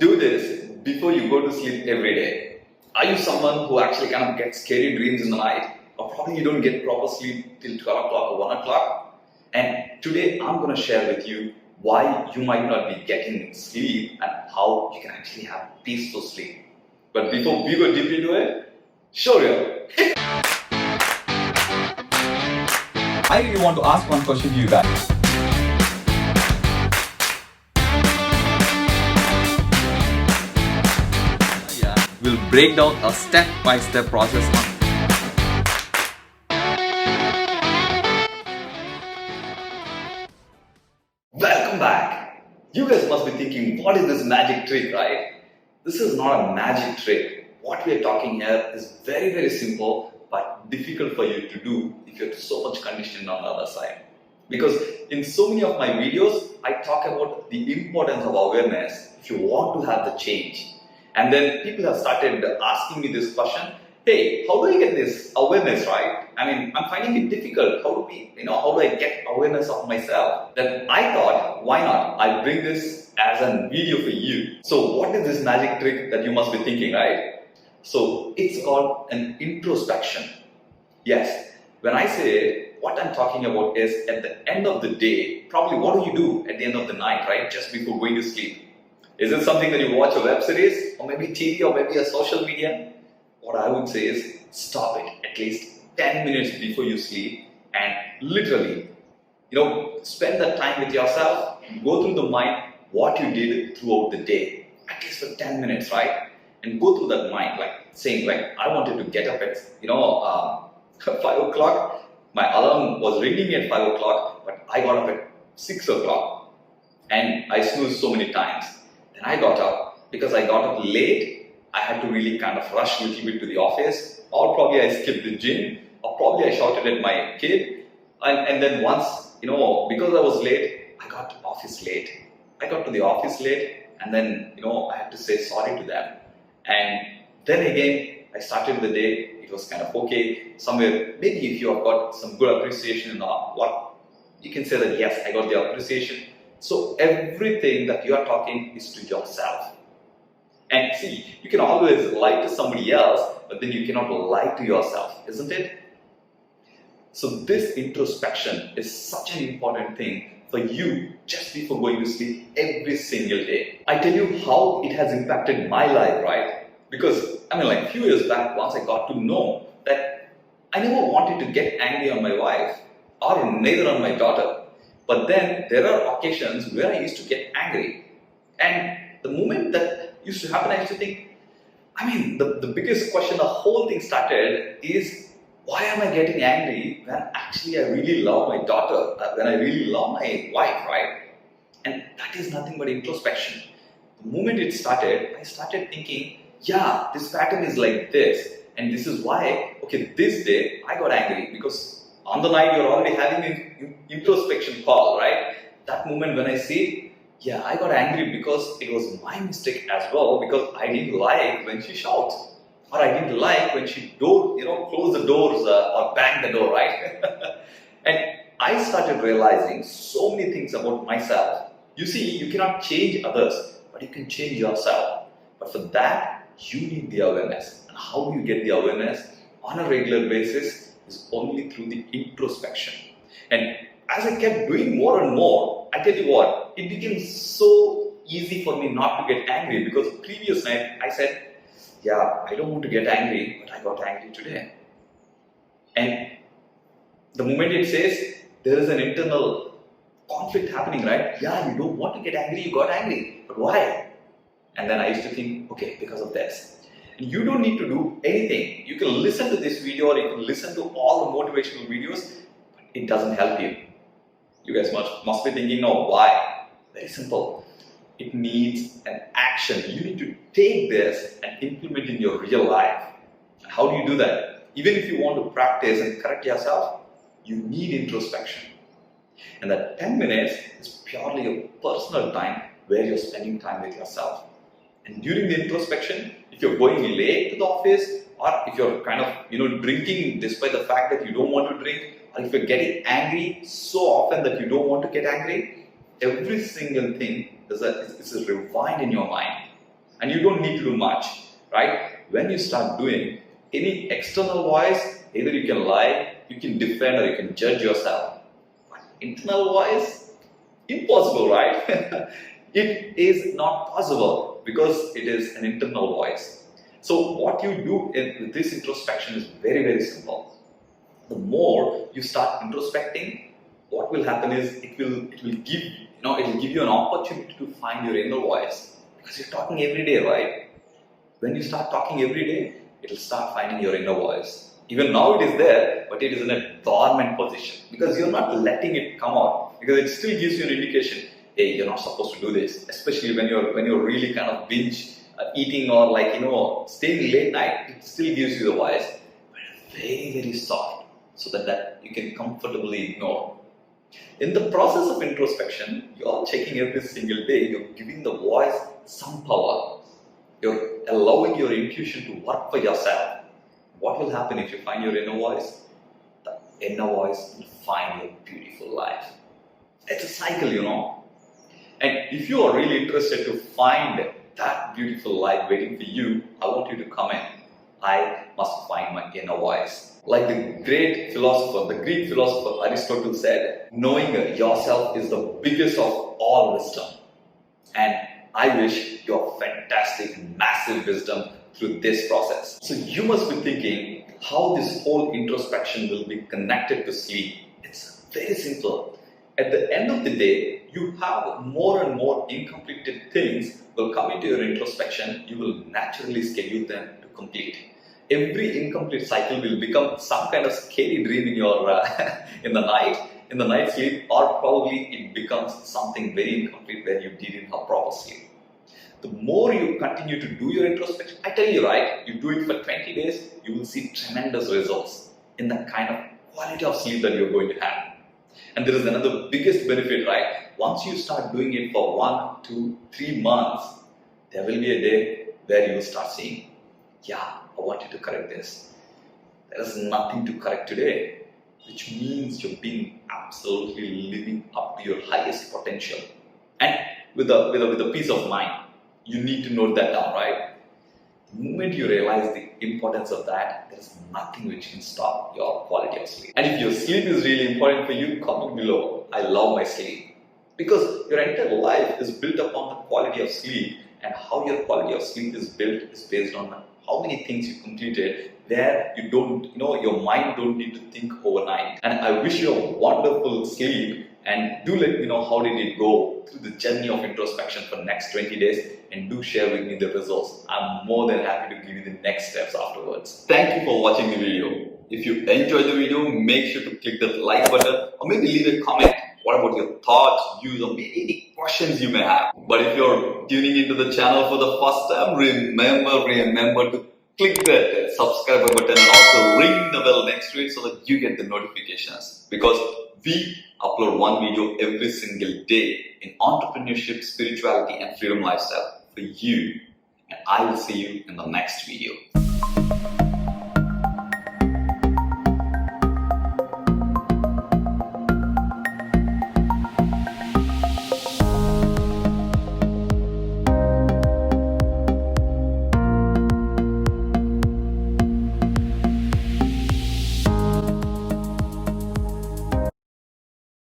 do this before you go to sleep every day? Are you someone who actually kind of gets scary dreams in the night? Or probably you don't get proper sleep till 12 o'clock or 1 o'clock? And today I'm going to share with you why you might not be getting sleep and how you can actually have peaceful sleep. But before we go deep into it, sure you. I really want to ask one question to you guys. We'll break down a step-by-step process. Welcome back. You guys must be thinking, what is this magic trick, right? This is not a magic trick. What we are talking here is very, very simple but difficult for you to do if you're so much conditioned on the other side. Because in so many of my videos, I talk about the importance of awareness if you want to have the change. And then people have started asking me this question, hey, how do I get this awareness right? I mean, I'm finding it difficult. How do I get awareness of myself? Then I thought, why not? I bring this as a video for you. So what is this magic trick that you must be thinking, right? So it's called an introspection. Yes, when I say it, what I'm talking about is at the end of the day, probably what do you do at the end of the night, right? Just before going to sleep. Is it something that you watch a web series or maybe TV or maybe a social media? What I would say is stop it at least 10 minutes before you sleep and literally, spend that time with yourself, go through the mind what you did throughout the day, at least for 10 minutes, right? And go through that mind saying I wanted to get up at 5 o'clock. My alarm was ringing me at 5 o'clock, but I got up at 6 o'clock and I snoozed so many times. Then I got up. Because I got up late, I had to really kind of rush a little bit to the office, or probably I skipped the gym, or probably I shouted at my kid. And then once, because I was late, I got to the office late. I got to the office late, and then, I had to say sorry to them. And then again, I started the day, it was kind of okay. Somewhere, maybe if you have got some good appreciation in what, you can say that yes, I got the appreciation. So everything that you are talking is to yourself. And see, you can always lie to somebody else, but then you cannot lie to yourself, isn't it? So this introspection is such an important thing for you just before going to sleep every single day. I tell you how it has impacted my life, right? Because, a few years back, once I got to know that I never wanted to get angry on my wife or neither on my daughter. But then there are occasions where I used to get angry. And the moment that used to happen, I used to think, the biggest question the whole thing started is, why am I getting angry when actually I really love my daughter, when I really love my wife, right? And that is nothing but introspection. The moment it started, I started thinking, yeah, this pattern is like this. And this is why, this day I got angry because on the night you're already having an introspection call, right? That moment when I see, yeah, I got angry because it was my mistake as well, because I didn't like when she shouts, or I didn't like when she close the doors or bang the door, right? And I started realizing so many things about myself. You see, you cannot change others, but you can change yourself. But for that, you need the awareness. And how do you get the awareness on a regular basis? Is only through the introspection. And as I kept doing more and more, I tell you what, it became so easy for me not to get angry, because the previous night I said, yeah, I don't want to get angry, but I got angry today. And the moment it says there is an internal conflict happening, right? Yeah, you don't want to get angry, you got angry, but why? And then I used to think, okay, because of this. You don't need to do anything. You can listen to this video or you can listen to all the motivational videos, but it doesn't help you. You guys must be thinking, no, why? Very simple. It needs an action. You need to take this and implement in your real life. And how do you do that? Even if you want to practice and correct yourself, you need introspection. And that 10 minutes is purely a personal time where you're spending time with yourself. And during the introspection, if you're going late to the office, or if you're kind of drinking despite the fact that you don't want to drink, or if you're getting angry so often that you don't want to get angry, every single thing is a rewind in your mind. and you don't need to do much, right? When you start doing any external voice, either you can lie, you can defend, or you can judge yourself. But internal voice, impossible, right? It is not possible because it is an internal voice. So what you do with this introspection is very, very simple. The more you start introspecting, what will happen is it will give you an opportunity to find your inner voice, because you're talking every day, right? When you start talking every day, it will start finding your inner voice. Even now it is there, but it is in a dormant position because you're not letting it come out, because it still gives you an indication, hey, you're not supposed to do this, especially when you're really kind of binge eating or staying late night. It still gives you the voice, but very, very soft, so that you can comfortably ignore. In the process of introspection, you're checking every single day, you're giving the voice some power. You're allowing your intuition to work for yourself. What will happen if you find your inner voice? The inner voice will find your beautiful life. It's a cycle. And if you are really interested to find that beautiful life waiting for you, I want you to comment, I must find my inner voice. Like the Greek philosopher Aristotle said, knowing yourself is the biggest of all wisdom. And I wish you a fantastic, massive wisdom through this process. So you must be thinking how this whole introspection will be connected to sleep. It's very simple. At the end of the day, you have more and more incompleted things will come into your introspection. You will naturally schedule them to complete. Every incomplete cycle will become some kind of scary dream in your in the night sleep, or probably it becomes something very incomplete where you didn't have proper sleep. The more you continue to do your introspection, I tell you, right, you do it for 20 days, you will see tremendous results in the kind of quality of sleep that you're going to have. And there is another biggest benefit, right? Once you start doing it for 1, 2, 3 months, there will be a day where you will start seeing, yeah, I want you to correct this. There is nothing to correct today, which means you're being absolutely living up to your highest potential. And with a peace of mind, you need to note that down, right? The moment you realize the importance of that, there is nothing which can stop your quality of sleep. And if your sleep is really important for you, comment below, I love my sleep. Because your entire life is built upon the quality of sleep, and how your quality of sleep is built is based on how many things you completed where you don't, your mind don't need to think overnight. And I wish you a wonderful sleep, and do let me know how did it go through the journey of introspection for the next 20 days, and do share with me the results. I'm more than happy to give you the next steps afterwards. Thank you for watching the video. If you enjoyed the video, make sure to click the like button, or maybe leave a comment. What about your thoughts, views, or maybe any questions you may have? But if you're tuning into the channel for the first time, remember to click that subscribe button and also ring the bell next to it so that you get the notifications. Because we upload one video every single day in entrepreneurship, spirituality, and freedom lifestyle for you. And I will see you in the next video.